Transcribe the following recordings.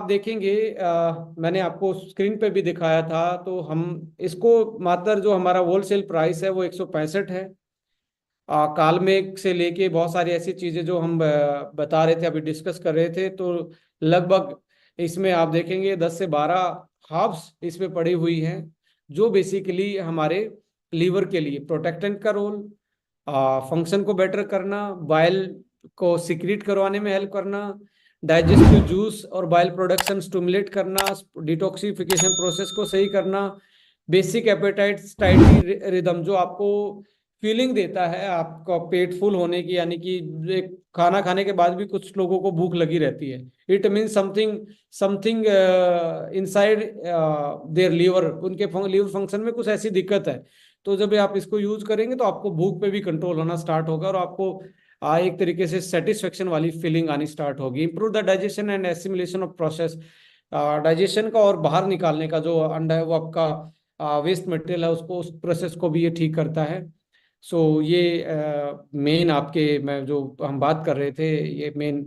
देखेंगे मैंने आपको स्क्रीन पे भी दिखाया था। तो हम इसको मात्र जो हमारा होलसेल प्राइस है वो 165 है। कालमेघ से लेके बहुत सारी ऐसी चीजें जो हम बता रहे थे, अभी डिस्कस कर रहे थे, तो लगभग इसमें आप देखेंगे 10 से 12 हर्ब्स इसमें पड़ी हुई हैं, जो बेसिकली हमारे लीवर के लिए प्रोटेक्टेंट का रोल, फंक्शन को बेटर करना, बाइल को सिक्रीट करवाने में हेल्प करना, डाइजेस्टिव जूस और बाइल प्रोडक्शन स्टिमुलेट करना, डिटॉक्सिफिकेशन प्रोसेस को सही करना, बेसिक एपेटाइट टाइटी रिदम जो आपको फीलिंग देता है आपका पेट फुल होने की, यानी कि एक खाना खाने के बाद भी कुछ लोगों को भूख लगी रहती है। It mean something something inside their liver, उनके लीवर फंक्शन में कुछ ऐसी दिक्कत है। तो जब आप इसको यूज करेंगे तो आपको भूख पे भी कंट्रोल होना स्टार्ट होगा और आपको एक तरीके से सेटिस्फेक्शन वाली फीलिंग आनी स्टार्ट होगी। Improve the digestion and assimilation of process, digestion का और बाहर निकालने का जो अंडा है वो आपका वेस्ट मटेरियल है उसको, उस प्रोसेस को भी ये ठीक करता है। सो ये मेन आपके मैं जो हम बात कर रहे थे ये मेन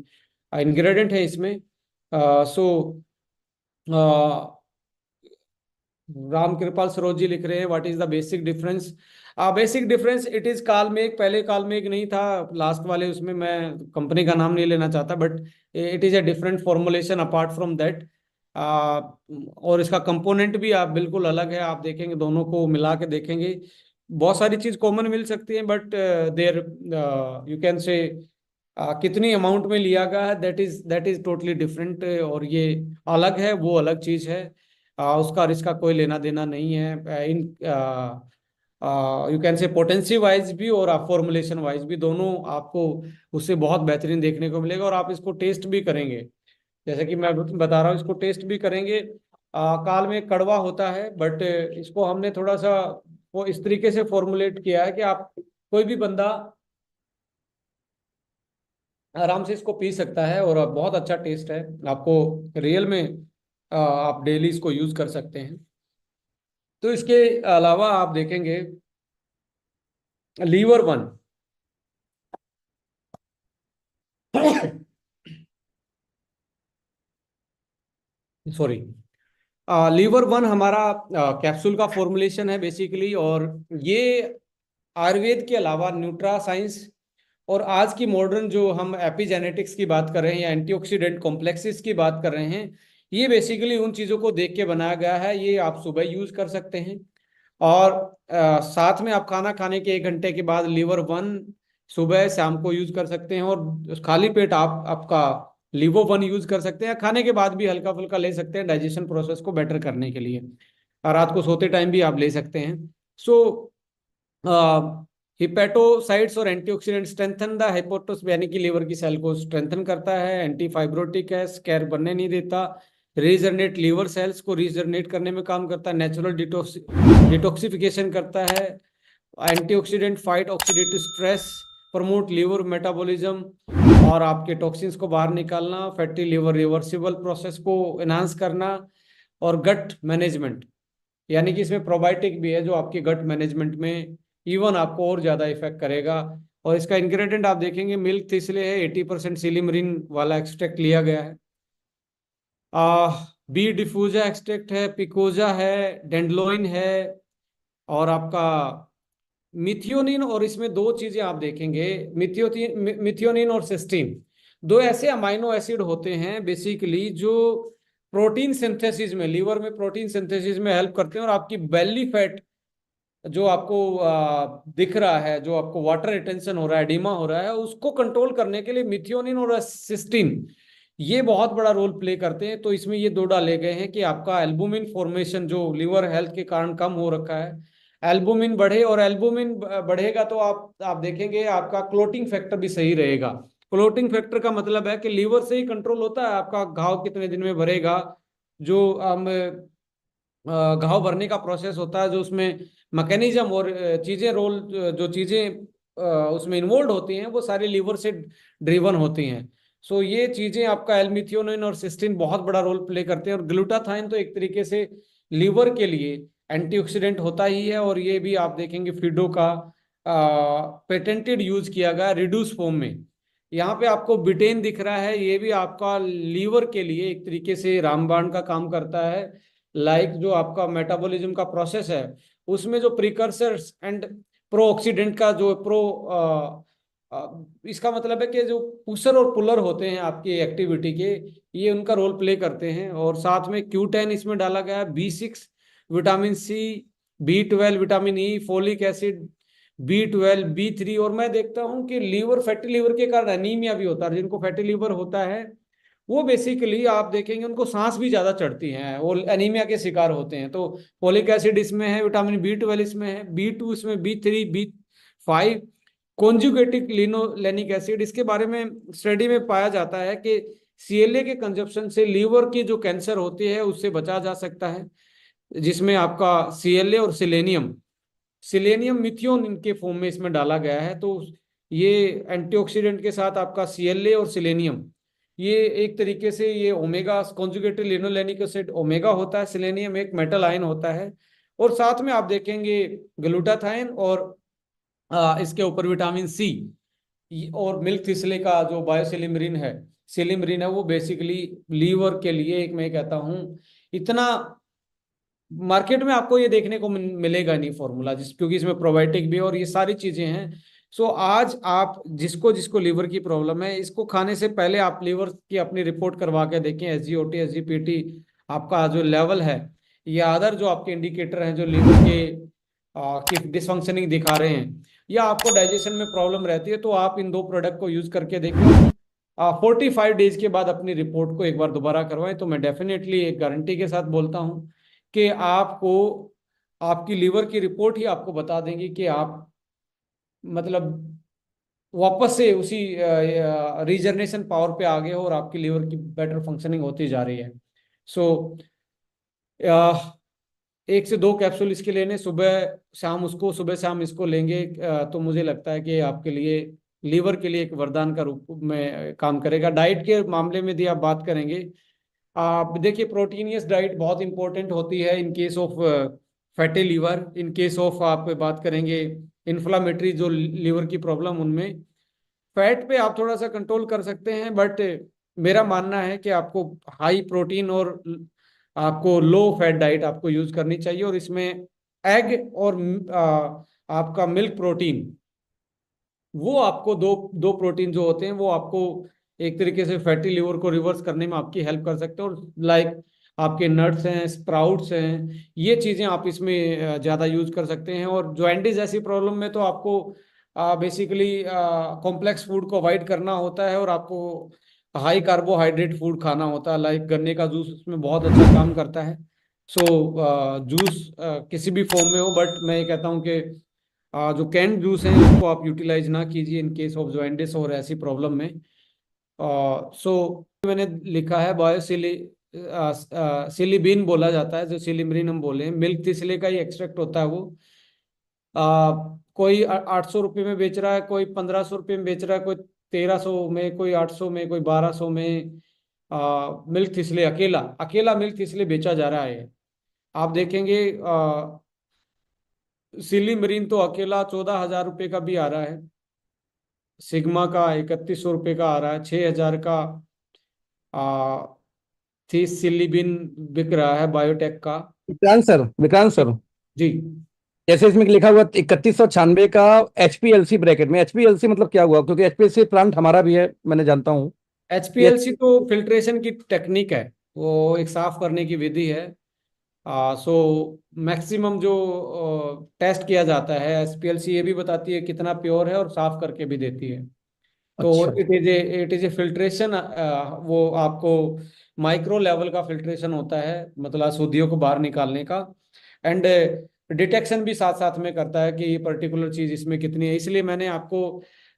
इंग्रेडिएंट है इसमें। सो राम कृपाल सरोज जी लिख रहे हैं, what is the basic difference. Basic difference it is Kalmegh, पहले कालमेघ नहीं था, लास्ट वाले उसमें मैं कंपनी का नाम नहीं लेना चाहता, but it is a different formulation apart from that. और इसका कंपोनेंट भी आप बिल्कुल अलग है, आप देखेंगे दोनों को मिला के देखेंगे बहुत सारी चीज कॉमन मिल सकती है, बट देर यू कैन से कितनी अमाउंट में लिया गया है दैट इज टोटली डिफरेंट। और ये अलग है, वो अलग चीज है, उसका और इसका कोई लेना देना नहीं है। इन you can say potency wise भी और फॉर्मुलेशन वाइज भी दोनों आपको उससे बहुत बेहतरीन देखने को मिलेगा। और आप इसको टेस्ट भी करेंगे, जैसे कि मैं बता रहा हूँ, इसको टेस्ट भी करेंगे। काल में कड़वा होता है, बट इसको हमने थोड़ा सा वो इस तरीके से फॉर्मुलेट किया है कि आप कोई भी बंदा आराम से इसको पी सकता है और बहुत अच्छा टेस्ट है आपको रियल में। आप डेली इसको यूज कर सकते हैं। तो इसके अलावा आप देखेंगे liver one sorry, liver one हमारा कैप्सूल का फॉर्मुलेशन है बेसिकली। और ये आयुर्वेद के अलावा न्यूट्रा साइंस और आज की मॉडर्न जो हम एपिजेनेटिक्स की बात कर रहे हैं या एंटीऑक्सीडेंट कॉम्प्लेक्सेस की बात कर रहे हैं, ये बेसिकली उन चीज़ों को देख के बनाया गया है। ये आप सुबह यूज कर सकते हैं और साथ में आप खाना खाने के 1 घंटे के बाद लीवर वन सुबह शाम को यूज कर सकते हैं। और खाली पेट आप आपका लीवर वन यूज कर सकते हैं, खाने के बाद भी हल्का फुल्का ले सकते हैं डाइजेशन प्रोसेस को बेटर करने के लिए। और रात को सोते टाइम भी आप ले सकते हैं। सो हिपेटोसाइट्स और एंटीऑक्सीडेंट स्ट्रेंथन द हेपेटोस, यानी कि लीवर की सेल को स्ट्रेंथन करता है। एंटी फाइब्रोटिक है, स्कैर बनने नहीं देता। रीजनरेट लीवर सेल्स को रीजनरेट करने में काम करता है। नेचुरल डिटॉक्सिफिकेशन करता है। Antioxidant fight oxidative stress, promote liver metabolism और आपके टॉक्सिन्स को बाहर निकालना, फैटी लीवर रिवर्सिबल प्रोसेस को एनहांस करना। और गट मैनेजमेंट, यानी कि इसमें प्रोबायोटिक भी है जो आपके गट मैनेजमेंट में इवन आपको और ज्यादा इफेक्ट करेगा। और इसका इंग्रेडिएंट आप देखेंगे मिल्क थिसले है, 80% सिलिमरिन वाला एक्सट्रैक्ट लिया गया है। बी डिफ्यूजा एक्सट्रैक्ट है, पिकोजा है, डेंडलोइन है और आपका मिथियोनिन। और इसमें दो चीजें आप देखेंगे, मिथियोनिन और सिस्टीन, दो ऐसे अमाइनो एसिड होते हैं बेसिकली जो प्रोटीन सिंथेसिस में, लीवर में प्रोटीन सिंथेसिस में हेल्प करते हैं। और आपकी बेली फैट जो आपको दिख रहा है, जो आपको वाटर रिटेंशन हो रहा है, एडिमा हो रहा है, उसको कंट्रोल करने के लिए मिथियोनिन और सिस्टीन ये बहुत बड़ा रोल प्ले करते हैं। तो इसमें ये दो डाले गए हैं कि आपका एल्बुमिन फॉर्मेशन जो लीवर हेल्थ के कारण कम हो रखा है, एल्बुमिन बढ़े। और एल्बुमिन बढ़ेगा तो आप देखेंगे आपका क्लोटिंग फैक्टर भी सही रहेगा। क्लोटिंग फैक्टर का मतलब है कि लीवर से ही कंट्रोल होता है आपका घाव कितने दिन में भरेगा। जो घाव भरने का प्रोसेस होता है, जो उसमें मैकेनिज्म और चीजें रोल जो चीजें उसमें इन्वॉल्व होती हैं वो सारी लीवर से ड्रिवन होती हैं। सो ये चीजें आपका एल्मिथियोनिन और सिस्टीन बहुत बड़ा रोल प्ले करते हैं। और ग्लूटाथाइन तो एक तरीके से लीवर के लिए एंटीऑक्सीडेंट होता ही है। और ये भी आप देखेंगे फिडो का पेटेंटेड यूज किया गया रिड्यूस फॉर्म में, यहाँ पे आपको बिटेन दिख रहा है, ये भी आपका लीवर के लिए एक तरीके से रामबाण का काम करता है। लाइक जो आपका मेटाबॉलिज्म का प्रोसेस है, उसमें जो प्रिकर्सर्स एंड प्रो ऑक्सीडेंट का जो इसका मतलब है कि जो पुशर और पुलर होते हैं आपकी एक्टिविटी के, ये उनका रोल प्ले करते हैं। और साथ में Q10 इसमें डाला गया है, B6, vitamin C, B12, vitamin E, folic acid, B12, B3। और मैं देखता हूं कि लीवर, फैटी लीवर के कारण एनीमिया भी होता है। जिनको फैटी लीवर होता है वो बेसिकली आप देखेंगे उनको सांस भी ज्यादा चढ़ती हैं, वो एनीमिया के शिकार होते हैं। तो फोलिक एसिड इसमें है, विटामिन B12 इसमें है, B2 इसमें, B3, B5, conjugative linolenic acid. इसके बारे में स्टडी में पाया जाता है कि CLA के कंजप्शन से लीवर की जो कैंसर होती है उससे बचा जा सकता है। जिसमें आपका CLA और सिलेनियम, सिलेनियम मिथियोन इनके फॉर्म में इसमें डाला गया है। तो ये एंटीऑक्सीडेंट के साथ आपका CLA और सिलेनियम, ये एक तरीके से ये omega conjugated linolenic acid omega होता है, सिलेनियम एक मेटल आयन होता है। और साथ में आप देखेंगे ग्लूटाथाइन और इसके ऊपर विटामिन सी और मिल्क थिसले का जो बायोसिलिमरिन है, सिलिमरिन है, वो बेसिकली लीवर के लिए एक, मैं कहता हूँ इतना मार्केट में आपको ये देखने को मिलेगा नहीं फॉर्मूला, जिस क्योंकि इसमें प्रोबायोटिक भी और ये सारी चीजें हैं। सो आज आप जिसको जिसको लीवर की प्रॉब्लम है, इसको खाने से पहले आप लीवर की अपनी रिपोर्ट करवा के देखें, SGOT, SGPT आपका जो लेवल है, या अदर जो आपके इंडिकेटर हैं जो लीवर के की डिसफंक्शनिंग दिखा रहे हैं, या आपको डाइजेशन में प्रॉब्लम रहती है, तो आप इन दो प्रोडक्ट को यूज करके देखें। 45 डेज के बाद अपनी रिपोर्ट को एक बार दोबारा करवाएं। तो मैं डेफिनेटली एक गारंटी के साथ बोलता हूँ कि आपको आपकी लीवर की रिपोर्ट ही आपको बता देंगी कि आप मतलब वापस से उसी रीजनरेशन पावर पे आ गए हो और आपकी लीवर की बेटर फंक्शनिंग होती जा रही है। सो 1 से 2 कैप्सूल इसके लेने, सुबह शाम उसको, सुबह शाम इसको लेंगे तो मुझे लगता है कि आपके लिए, लीवर के लिए एक वरदान का रूप में काम करेगा। डाइट के मामले में यदि आप बात करेंगे, आप देखिए प्रोटीनियस डाइट बहुत इंपॉर्टेंट होती है in case of fatty liver. In case of आप बात करेंगे इन्फ्लामेटरी जो लीवर की प्रॉब्लम, उनमें फैट पे आप थोड़ा सा कंट्रोल कर सकते हैं। बट मेरा मानना है कि आपको हाई प्रोटीन और आपको लो फैट डाइट आपको यूज करनी चाहिए। और इसमें एग और आपका मिल्क प्रोटीन, वो आपको दो दो प्रोटीन जो होते हैं वो आपको एक तरीके से फैटी लिवर को रिवर्स करने में आपकी हेल्प कर सकते हैं। और लाइक आपके नट्स हैं, स्प्राउट्स हैं, ये चीज़ें आप इसमें ज़्यादा यूज कर सकते हैं। और जॉइंटिस जैसी प्रॉब्लम में तो आपको बेसिकली कॉम्प्लेक्स फूड को अवॉइड करना होता है और आपको हाई कार्बोहाइड्रेट फूड खाना होता है। लाइक गन्ने का जूस उसमें बहुत अच्छा काम करता है। सो जूस किसी भी फॉर्म में हो, बट मैं ये कहता हूँ कि जो कैन जूस हैं उसको आप यूटिलाइज ना कीजिए इन केस ऑफ जॉइंटिस और ऐसी प्रॉब्लम में। सो मैंने लिखा है बायोसिली सिलिबीन बोला जाता है, जो सिलिमरिन हम बोले हैं, मिल्क तिसले का ही एक्सट्रैक्ट होता है वो। कोई 800 रुपये में बेच रहा है, कोई 1500 रुपये में बेच रहा है, कोई 1300 में, कोई 800 में, कोई 1200 में। मिल्क थिसले अकेला अकेला मिल्क थिसले बेचा जा रहा है। आप देखेंगे सिलिमरीन तो अकेला 14,000 रुपये का भी आ रहा है, सिग्मा का 3100 रुपये का आ रहा है, 6,000 का आ, थी सिलिबिन बिक रहा है बायोटेक का। विक्रांत सर, जी। जैसे इसमें लिखा हुआ 3196 का HPLC ब्रैकेट में, HPLC मतलब क्या हुआ? क्योंकि HPLC प्लांट हमारा भी है, मैंने जानता हूँ। HPLC तो फिल्ट्रेशन की टेक्निक है, वो एक साफ करने की विधि है। सो मैक्सिमम जो टेस्ट किया जाता है, HPLC ये भी बताती है कितना प्योर है और साफ करके भी देती है। तो अच्छा। It is a filtration. वो आपको माइक्रो लेवल का फिल्ट्रेशन होता है, मतलब अशुद्धियों को बाहर निकालने का। एंड डिटेक्शन भी साथ साथ में करता है कि ये पर्टिकुलर चीज इसमें कितनी है। इसलिए मैंने आपको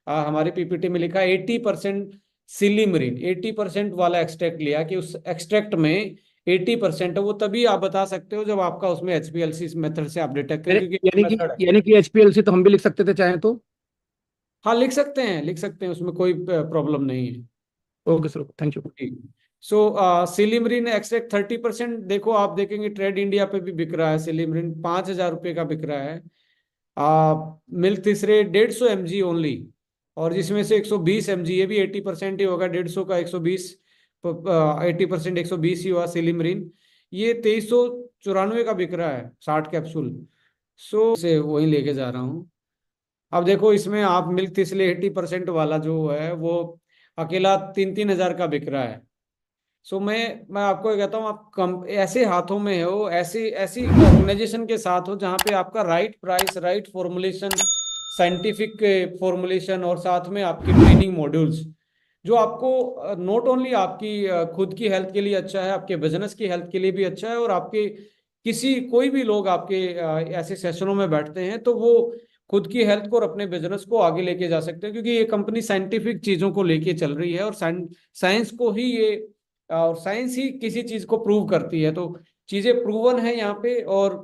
हमारी PPT में लिखा 80% सिलिमरीन, 80% वाला एक्सट्रैक्ट लिया कि उस एक्सट्रैक्ट में 80% है। वो तभी आप बता सकते हो जब आपका उसमें HPLC इस मेथड से आप डिटेक्ट करें, यानी क्योंकि यानी कि मेथड है। यानी कि HPLC तो हम भी लिख सकते थे चाहे तो। हाँ, लिख सकते हैं, लिख सकते हैं, उसमें कोई प्रॉब्लम नहीं है। Okay sir, thank you. So silymarin extract 30%, देखो आप देखेंगे ट्रेड इंडिया पे भी बिक रहा है, सिलिमरिन 5,000 रुपये का बिक रहा है। मिल्क तीसरे 150 mg ओनली, और जिसमें से 120 mg, ये भी 80% ही होगा, 150 का 120, 80% 120 ही हुआ सिलिमरीन। ये 2394 का बिक रहा है, 60 कैप्सूल। सो से वही लेके जा रहा हूँ। अब देखो इसमें आप मिल्क तिसले 80% वाला जो है वो अकेला 3-3 हजार का बिक रहा है। सो मैं आपको ये कहता हूँ, आप कम ऐसे हाथों में हो, ऐसी ऐसी ऑर्गेनाइजेशन के साथ हो जहाँ पे आपका right price, right formulation, scientific formulation, और साथ में आपकी ट्रेनिंग मॉड्यूल्स, जो आपको नॉट ओनली आपकी खुद की हेल्थ के लिए अच्छा है, आपके बिजनेस की हेल्थ के लिए भी अच्छा है, और आपके किसी कोई भी लोग आपके ऐसे सेशनों में बैठते हैं तो वो खुद की हेल्थ को और अपने बिजनेस को आगे लेके जा सकते हैं, क्योंकि ये कंपनी साइंटिफिक चीजों को लेके चल रही है, और साइंस को ही ये, और साइंस ही किसी चीज को प्रूव करती है। तो चीजें प्रूवन है यहाँ पे। और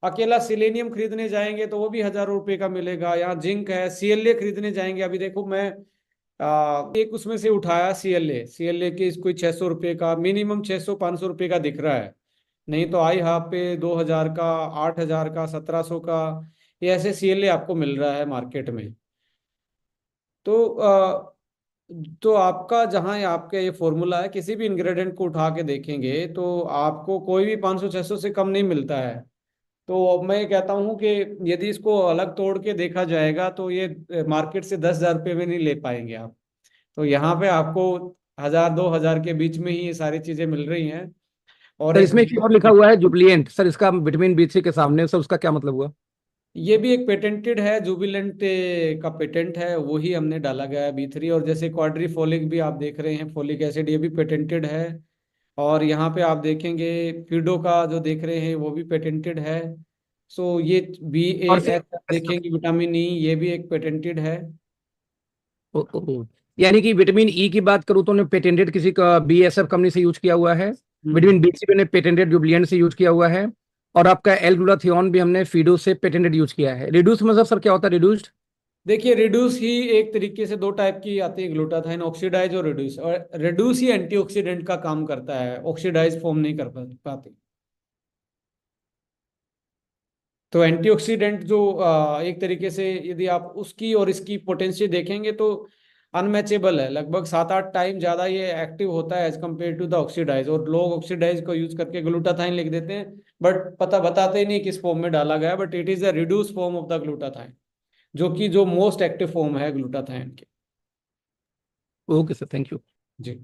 अकेला सिलेनियम खरीदने जाएंगे तो वो भी हजारों रुपए का मिलेगा। यहाँ जिंक है, सीएलए खरीदने जाएंगे, अभी देखो मैं एक उसमें से उठाया, सीएलए की कोई 600 रुपये का, मिनिमम 600-500 रुपये का दिख रहा है। नहीं तो आई हाफ पे 2000 का, 8000 का, 1700 का, ये ऐसे सीएलए आपको मिल रहा है मार्केट में। तो तो आपका जहाँ आपका ये फॉर्मूला है, किसी भी इंग्रेडिएंट को उठा के देखेंगे तो आपको कोई भी 500-600 से कम नहीं मिलता है। तो अब मैं ये कहता हूँ कि यदि इसको अलग तोड़ के देखा जाएगा तो ये मार्केट से 10,000 रुपये में नहीं ले पाएंगे आप। तो यहाँ पे आपको 1000-2000 के बीच में ही ये सारी चीजें मिल रही हैं। और सर एक इसमें एक चीज और लिखा हुआ है जुबलिएंट, सर इसका विटामिन B3 के सामने, सर उसका क्या मतलब हुआ? ये भी एक पेटेंटेड है, जुबिलेंट का पेटेंट है, वही हमने डाला गया है B3। और जैसे क्वाड्रीफोलिक भी आप देख रहे हैं, फोलिक एसिड, ये भी पेटेंटेड है। और यहाँ पे आप देखेंगे फिडो का जो देख रहे हैं वो भी पेटेंटेड है। सो ये और BAS देखेंगे, विटामिन ई, ये भी एक पेटेंटेड है। ओ, ओ, ओ, यानी कि विटामिन ई की बात करूं तो उन्होंने पेटेंटेड किसी का BASF कंपनी से यूज किया हुआ है। हम्म। विटामिन B3 ने पेटेंटेड जुबलिएंट से यूज किया हुआ है। और आपका एल ग्लूटाथियोन भी हमने फीडो से पेटेंटेड यूज किया है। रिड्यूस मतलब सर क्या होता है रिड्यूस्ड? देखिए रिड्यूस ही एक तरीके से दो टाइप की आती है, ग्लूटाथाइन ऑक्सीडाइज और रिड्यूस। और रिड्यूस ही एंटीऑक्सीडेंट का काम करता है, ऑक्सीडाइज फॉर्म नहीं कर पाती। तो एंटीऑक्सीडेंट जो एक तरीके से यदि आप उसकी और इसकी पोटेंशियल देखेंगे तो अनमैचेबल है, लगभग 7-8 टाइम ज्यादा ये एक्टिव होता है as compare to the oxidise. और लोग ऑक्सीडाइज को यूज करके ग्लूटाथाइन लिख देते हैं, बट पता बताते ही नहीं किस फॉर्म में डाला गया है, but it is the reduce form of the glutathione, जो कि जो मोस्ट एक्टिव फॉर्म है ग्लूटाथाइन की। Okay sir, thank you. Ji.